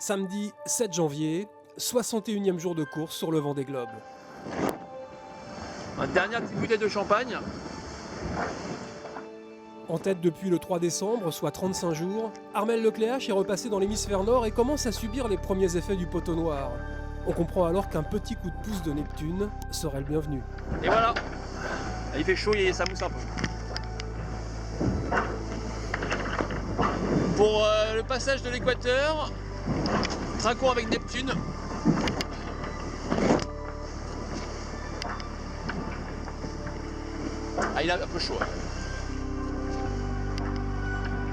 Samedi 7 janvier, 61e jour de course sur le Vendée Globe. Une dernière petite bouteille de champagne. En tête depuis le 3 décembre, soit 35 jours, Armel Lecléache est repassé dans l'hémisphère nord et commence à subir les premiers effets du poteau noir. On comprend alors qu'un petit coup de pouce de Neptune serait le bienvenu. Et voilà, il fait chaud et ça mousse un peu. Pour le passage de l'équateur, trinquons avec Neptune. Ah, il a un peu chaud.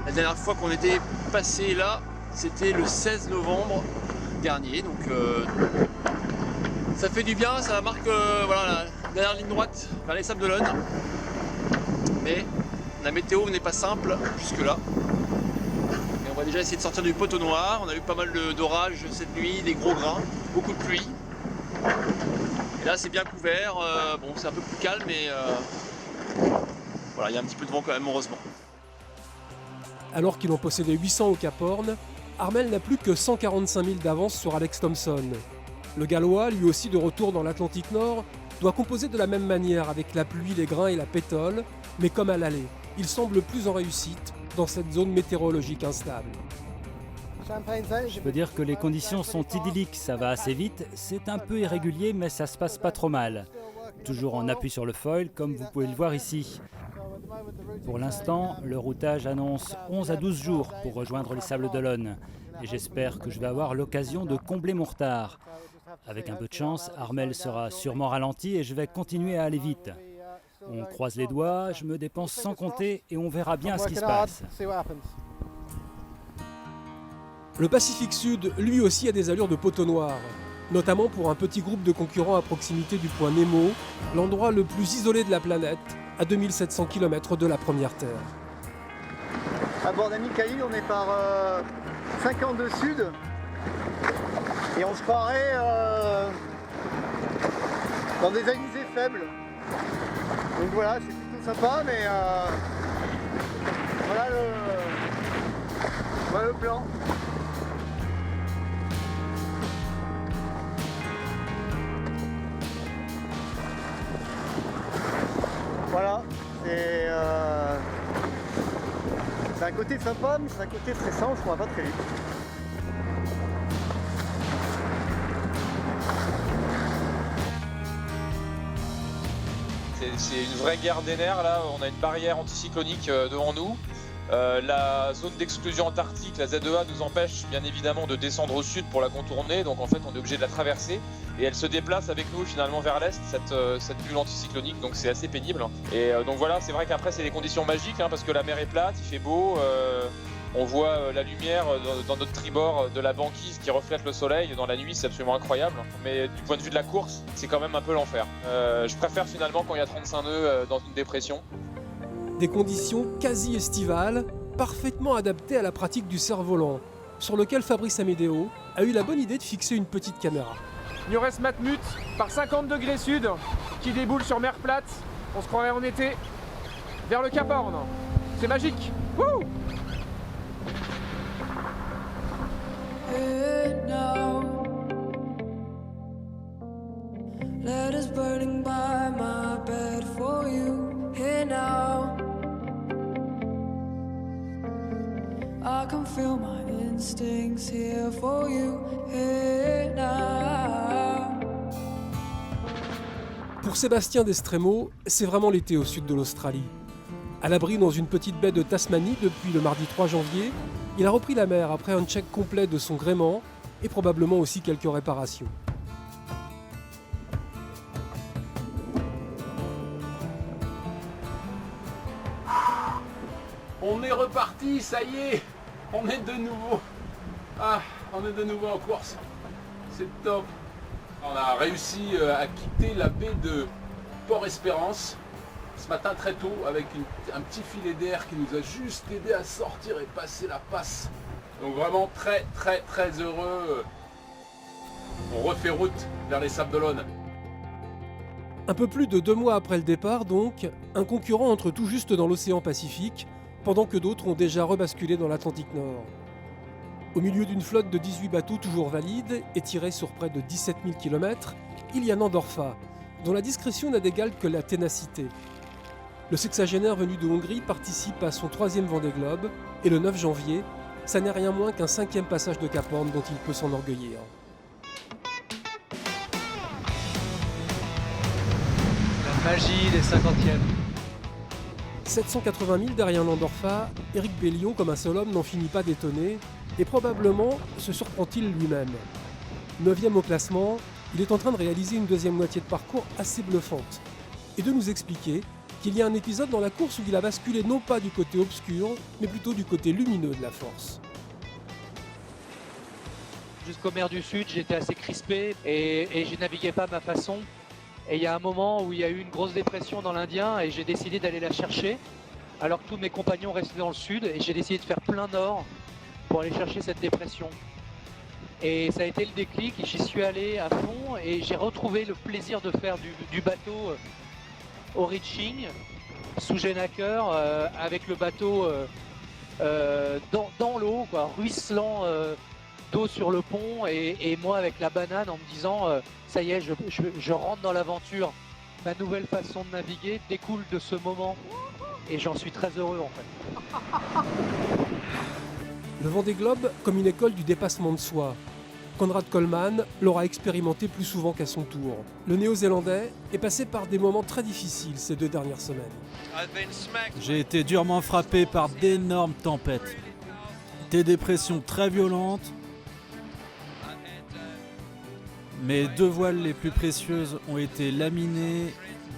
La dernière fois qu'on était passé là, c'était le 16 novembre dernier. Donc ça fait du bien, ça marque voilà, la dernière ligne droite vers les Sables d'Olonne. Mais la météo n'est pas simple jusque-là. Et on va déjà essayer de sortir du poteau noir. On a eu pas mal d'orages cette nuit, des gros grains, beaucoup de pluie. Et là c'est bien couvert, bon c'est un peu plus calme mais voilà, il y a un petit peu de vent quand même heureusement. Alors qu'il en possédait 800 au Cap Horn, Armel n'a plus que 145 000 d'avance sur Alex Thomson. Le Gallois, lui aussi de retour dans l'Atlantique Nord, doit composer de la même manière avec la pluie, les grains et la pétole, mais comme à l'aller. Il semble plus en réussite dans cette zone météorologique instable. Je peux dire que les conditions sont idylliques, ça va assez vite, c'est un peu irrégulier mais ça se passe pas trop mal. Toujours en appui sur le foil comme vous pouvez le voir ici. Pour l'instant, le routage annonce 11 à 12 jours pour rejoindre les Sables d'Olonne et j'espère que je vais avoir l'occasion de combler mon retard. Avec un peu de chance, Armel sera sûrement ralenti et je vais continuer à aller vite. On croise les doigts, je me dépense sans compter et on verra bien ce qui se passe. Le Pacifique Sud, lui aussi, a des allures de poteau noir, notamment pour un petit groupe de concurrents à proximité du point Nemo, l'endroit le plus isolé de la planète, à 2700 km de la première Terre. À bord d'Amicali, on est par 52 Sud et on se croirait dans des alizés faibles. Donc voilà, c'est plutôt sympa, mais voilà le plan. Voilà, c'est un côté sympa, mais c'est un côté stressant, je ne va pas très vite. C'est une vraie guerre des nerfs là, on a une barrière anticyclonique devant nous. La zone d'exclusion antarctique, la ZEA, nous empêche bien évidemment de descendre au sud pour la contourner, donc en fait on est obligé de la traverser et elle se déplace avec nous finalement vers l'est, cette bulle anticyclonique, donc c'est assez pénible. Et donc voilà, c'est vrai qu'après c'est des conditions magiques hein, parce que la mer est plate, il fait beau, on voit la lumière dans notre tribord de la banquise qui reflète le soleil dans la nuit, c'est absolument incroyable. Mais du point de vue de la course, c'est quand même un peu l'enfer. Je préfère finalement quand il y a 35 nœuds dans une dépression. Des conditions quasi estivales, parfaitement adaptées à la pratique du cerf-volant, sur lequel Fabrice Amédéo a eu la bonne idée de fixer une petite caméra. Il nous reste Matmut par 50 degrés sud qui déboule sur mer plate. On se croirait en été vers le Cap Horn. C'est magique. Wouh! Letters burning by my bed for you here now. I can feel my instincts here for you here now. Pour Sébastien Destremo, c'est vraiment l'été au sud de l'Australie. À l'abri dans une petite baie de Tasmanie depuis le mardi 3 janvier, il a repris la mer après un check complet de son gréement et probablement aussi quelques réparations. On est reparti, ça y est, on est de nouveau. On est de nouveau en course. C'est top. On a réussi à quitter la baie de Port-Espérance ce matin très tôt avec un petit filet d'air qui nous a juste aidé à sortir et passer la passe. Donc vraiment très très très heureux. On refait route vers les Sables d'Olonne. Un peu plus de 2 mois après le départ donc, un concurrent entre tout juste dans l'océan Pacifique, pendant que d'autres ont déjà rebasculé dans l'Atlantique Nord. Au milieu d'une flotte de 18 bateaux toujours valides et tirés sur près de 17 000 km, il y a Nandorfa, dont la discrétion n'a d'égal que la ténacité. Le sexagénaire venu de Hongrie participe à son 3e Vendée Globe et le 9 janvier, ça n'est rien moins qu'un 5e passage de Cap Horn dont il peut s'enorgueillir. La magie des 50e. 780 000 derrière Nandorfa, Éric Bellion, comme un seul homme, n'en finit pas d'étonner, et probablement se surprend-il lui-même. 9e au classement, il est en train de réaliser une deuxième moitié de parcours assez bluffante, et de nous expliquer qu'il y a un épisode dans la course où il a basculé non pas du côté obscur, mais plutôt du côté lumineux de la force. Jusqu'au mer du Sud, j'étais assez crispé et je naviguais pas à ma façon. Et il y a un moment où il y a eu une grosse dépression dans l'Indien et j'ai décidé d'aller la chercher, alors que tous mes compagnons restaient dans le Sud, et j'ai décidé de faire plein nord pour aller chercher cette dépression. Et ça a été le déclic, et j'y suis allé à fond et j'ai retrouvé le plaisir de faire du bateau au reaching, sous Genaker, avec le bateau dans l'eau, quoi, ruisselant d'eau sur le pont, et moi avec la banane en me disant ça y est, je rentre dans l'aventure. Ma nouvelle façon de naviguer découle de ce moment et j'en suis très heureux en fait. Le Vendée Globe comme une école du dépassement de soi. Konrad Coleman l'aura expérimenté plus souvent qu'à son tour. Le Néo-Zélandais est passé par des moments très difficiles ces 2 dernières semaines. J'ai été durement frappé par d'énormes tempêtes, des dépressions très violentes. Mes 2 voiles les plus précieuses ont été laminées,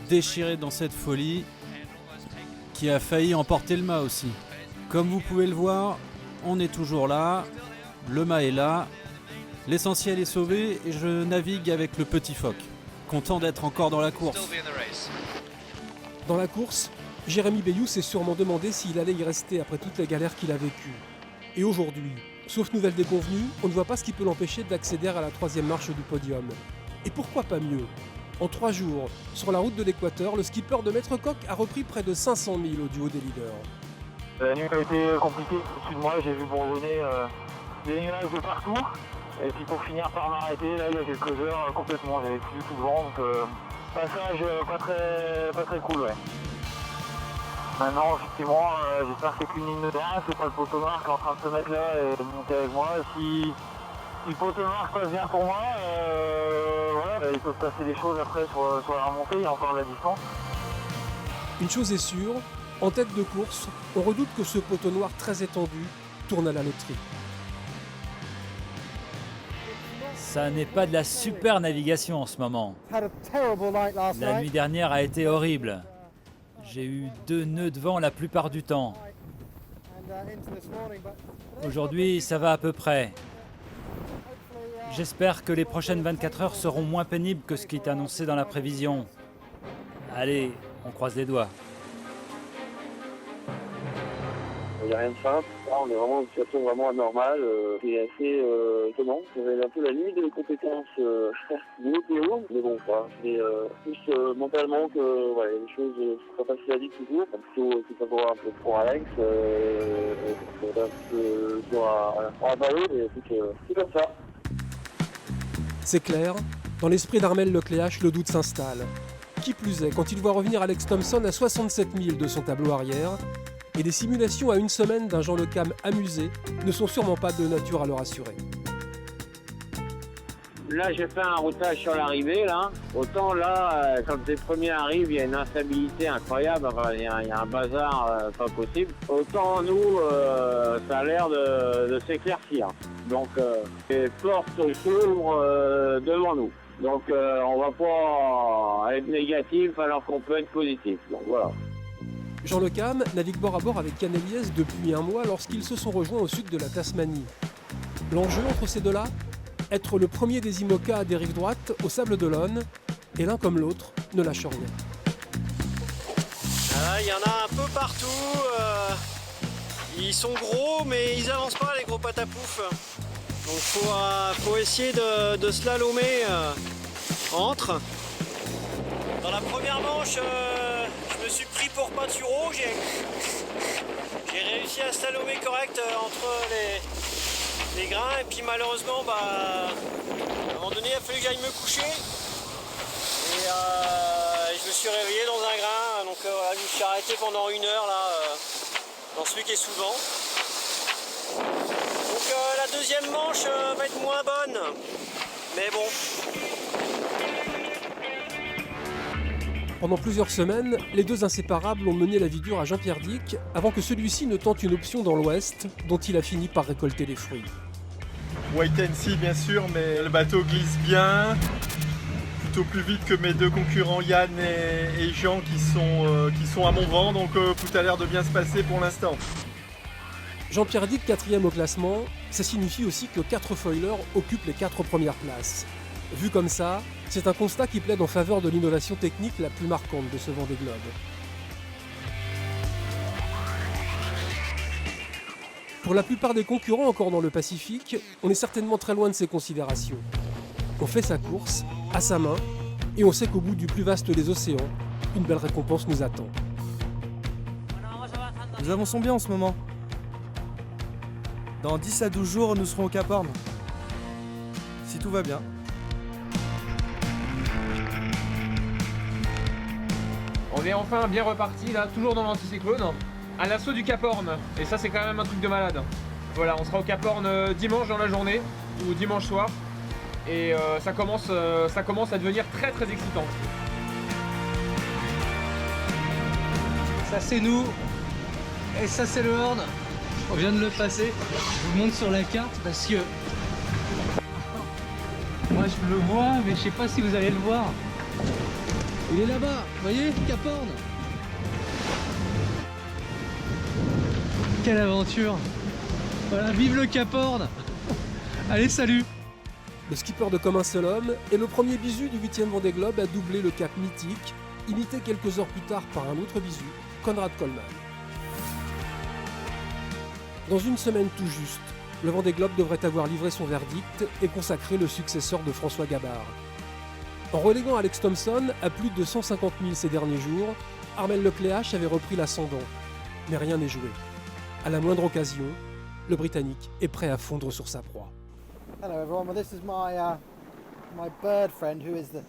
déchirées dans cette folie, qui a failli emporter le mât aussi. Comme vous pouvez le voir, on est toujours là, le mât est là, l'essentiel est sauvé et je navigue avec le petit phoque, content d'être encore dans la course. Dans la course, Jérémy Bayou s'est sûrement demandé s'il allait y rester après toutes les galères qu'il a vécues. Et aujourd'hui, sauf nouvelle déconvenue, on ne voit pas ce qui peut l'empêcher d'accéder à la 3e marche du podium. Et pourquoi pas mieux ? En 3 jours, sur la route de l'Équateur, le skipper de Maître Coq a repris près de 500 000 au duo des leaders. La nuit a été compliquée au-dessus de moi, j'ai vu bourgeonner des nuages de partout. Et puis pour finir par m'arrêter, là il y a quelques heures, complètement, j'avais plus tout le vent, donc passage pas très cool, ouais. Maintenant, effectivement, j'espère que c'est qu'une ligne de terrain, c'est pas le poteau noir qui est en train de se mettre là et de monter avec moi. Si le poteau noir passe bien pour moi, voilà, il peut se passer des choses après sur la remontée, il y a encore de la distance. Une chose est sûre, en tête de course, on redoute que ce poteau noir très étendu tourne à la loterie. Ça n'est pas de la super navigation en ce moment. La nuit dernière a été horrible. J'ai eu 2 nœuds de vent la plupart du temps. Aujourd'hui, ça va à peu près. J'espère que les prochaines 24 heures seront moins pénibles que ce qui est annoncé dans la prévision. Allez, on croise les doigts. Il n'y a rien de simple. Là, on est vraiment dans une situation vraiment anormale. C'est assez étonnant. Ça va être un peu la limite de mes compétences météo. Mais bon, quoi. C'est plus mentalement que ouais, les choses ne sont pas faciles à dire toujours. C'est pas un peu trop Alex. C'est un peu dur à avaler. Mais c'est comme ça. C'est clair, dans l'esprit d'Armel Lecléache, le doute s'installe. Qui plus est, quand il voit revenir Alex Thompson à 67 000 de son tableau arrière, et des simulations à une semaine d'un Jean Le Cam amusé ne sont sûrement pas de nature à le rassurer. Là, j'ai fait un routage sur l'arrivée, là. Autant là, quand les premiers arrivent, il y a une instabilité incroyable, enfin, il y a un bazar pas possible. Autant nous, ça a l'air de s'éclaircir. Donc, les portes s'ouvrent devant nous. Donc, on va pas être négatif alors qu'on peut être positif. Donc, voilà. Jean Le Cam navigue bord à bord avec Yann Eliès depuis un mois lorsqu'ils se sont rejoints au sud de la Tasmanie. L'enjeu entre ces deux-là ? Être le premier des IMOCA à dérive droite au Sable d'Olonne, et l'un comme l'autre ne lâche rien. Il y en a un peu partout, ils sont gros mais ils avancent pas les gros patapouf. Donc faut essayer de slalomer entre. Dans la première manche, je me suis pris pour peintureau, j'ai réussi à slalomer correct entre les grains. Et puis malheureusement, à un moment donné, il a fallu que j'aille me coucher. Et je me suis réveillé dans un grain. Donc voilà, je me suis arrêté pendant 1 heure là, dans celui qui est sous le vent. Donc la deuxième manche va être moins bonne. Mais bon. Pendant plusieurs semaines, les deux inséparables ont mené la vie dure à Jean-Pierre Dick avant que celui-ci ne tente une option dans l'Ouest dont il a fini par récolter les fruits. Wait and see bien sûr, mais le bateau glisse bien, plutôt plus vite que mes deux concurrents Yann et Jean qui sont à mon vent, donc tout a l'air de bien se passer pour l'instant. Jean-Pierre Dick, 4e au classement, ça signifie aussi que 4 foilers occupent les 4 premières places. Vu comme ça, c'est un constat qui plaide en faveur de l'innovation technique la plus marquante de ce Vendée Globe. Pour la plupart des concurrents encore dans le Pacifique, on est certainement très loin de ces considérations. On fait sa course, à sa main, et on sait qu'au bout du plus vaste des océans, une belle récompense nous attend. Nous avançons bien en ce moment. Dans 10 à 12 jours, nous serons au Cap Horn. Si tout va bien. On est enfin bien reparti là, toujours dans l'anticyclone, à l'assaut du Cap Horn. Et ça c'est quand même un truc de malade. Voilà, on sera au Cap Horn dimanche dans la journée, ou dimanche soir. Et ça commence à devenir très très excitant. Ça c'est nous, et ça c'est le Horn. On vient de le passer. Je vous montre sur la carte parce que moi je le vois, mais je sais pas si vous allez le voir. Il est là-bas, vous voyez, Cap Horn. Quelle aventure. Voilà, vive le Cap Horn. Allez, salut. Le skipper de Comme un seul homme est le premier bisu du 8e Vendée Globe à doubler le cap mythique, imité quelques heures plus tard par un autre bisu, Konrad Coleman. Dans une semaine tout juste, le Vendée Globe devrait avoir livré son verdict et consacré le successeur de François Gabard. En reléguant Alex Thomson à plus de 150 000 ces derniers jours, Armel Lecléache avait repris l'ascendant. Mais rien n'est joué. À la moindre occasion, le Britannique est prêt à fondre sur sa proie. Hello everyone, well this is my bird friend who is the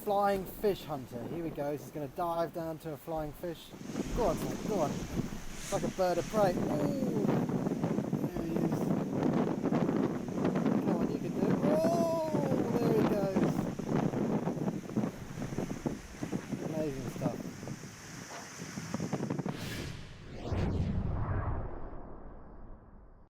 flying fish hunter. Here he goes, he's going to dive down to a flying fish. Go on, son, go on. It's like a bird of prey. Ooh.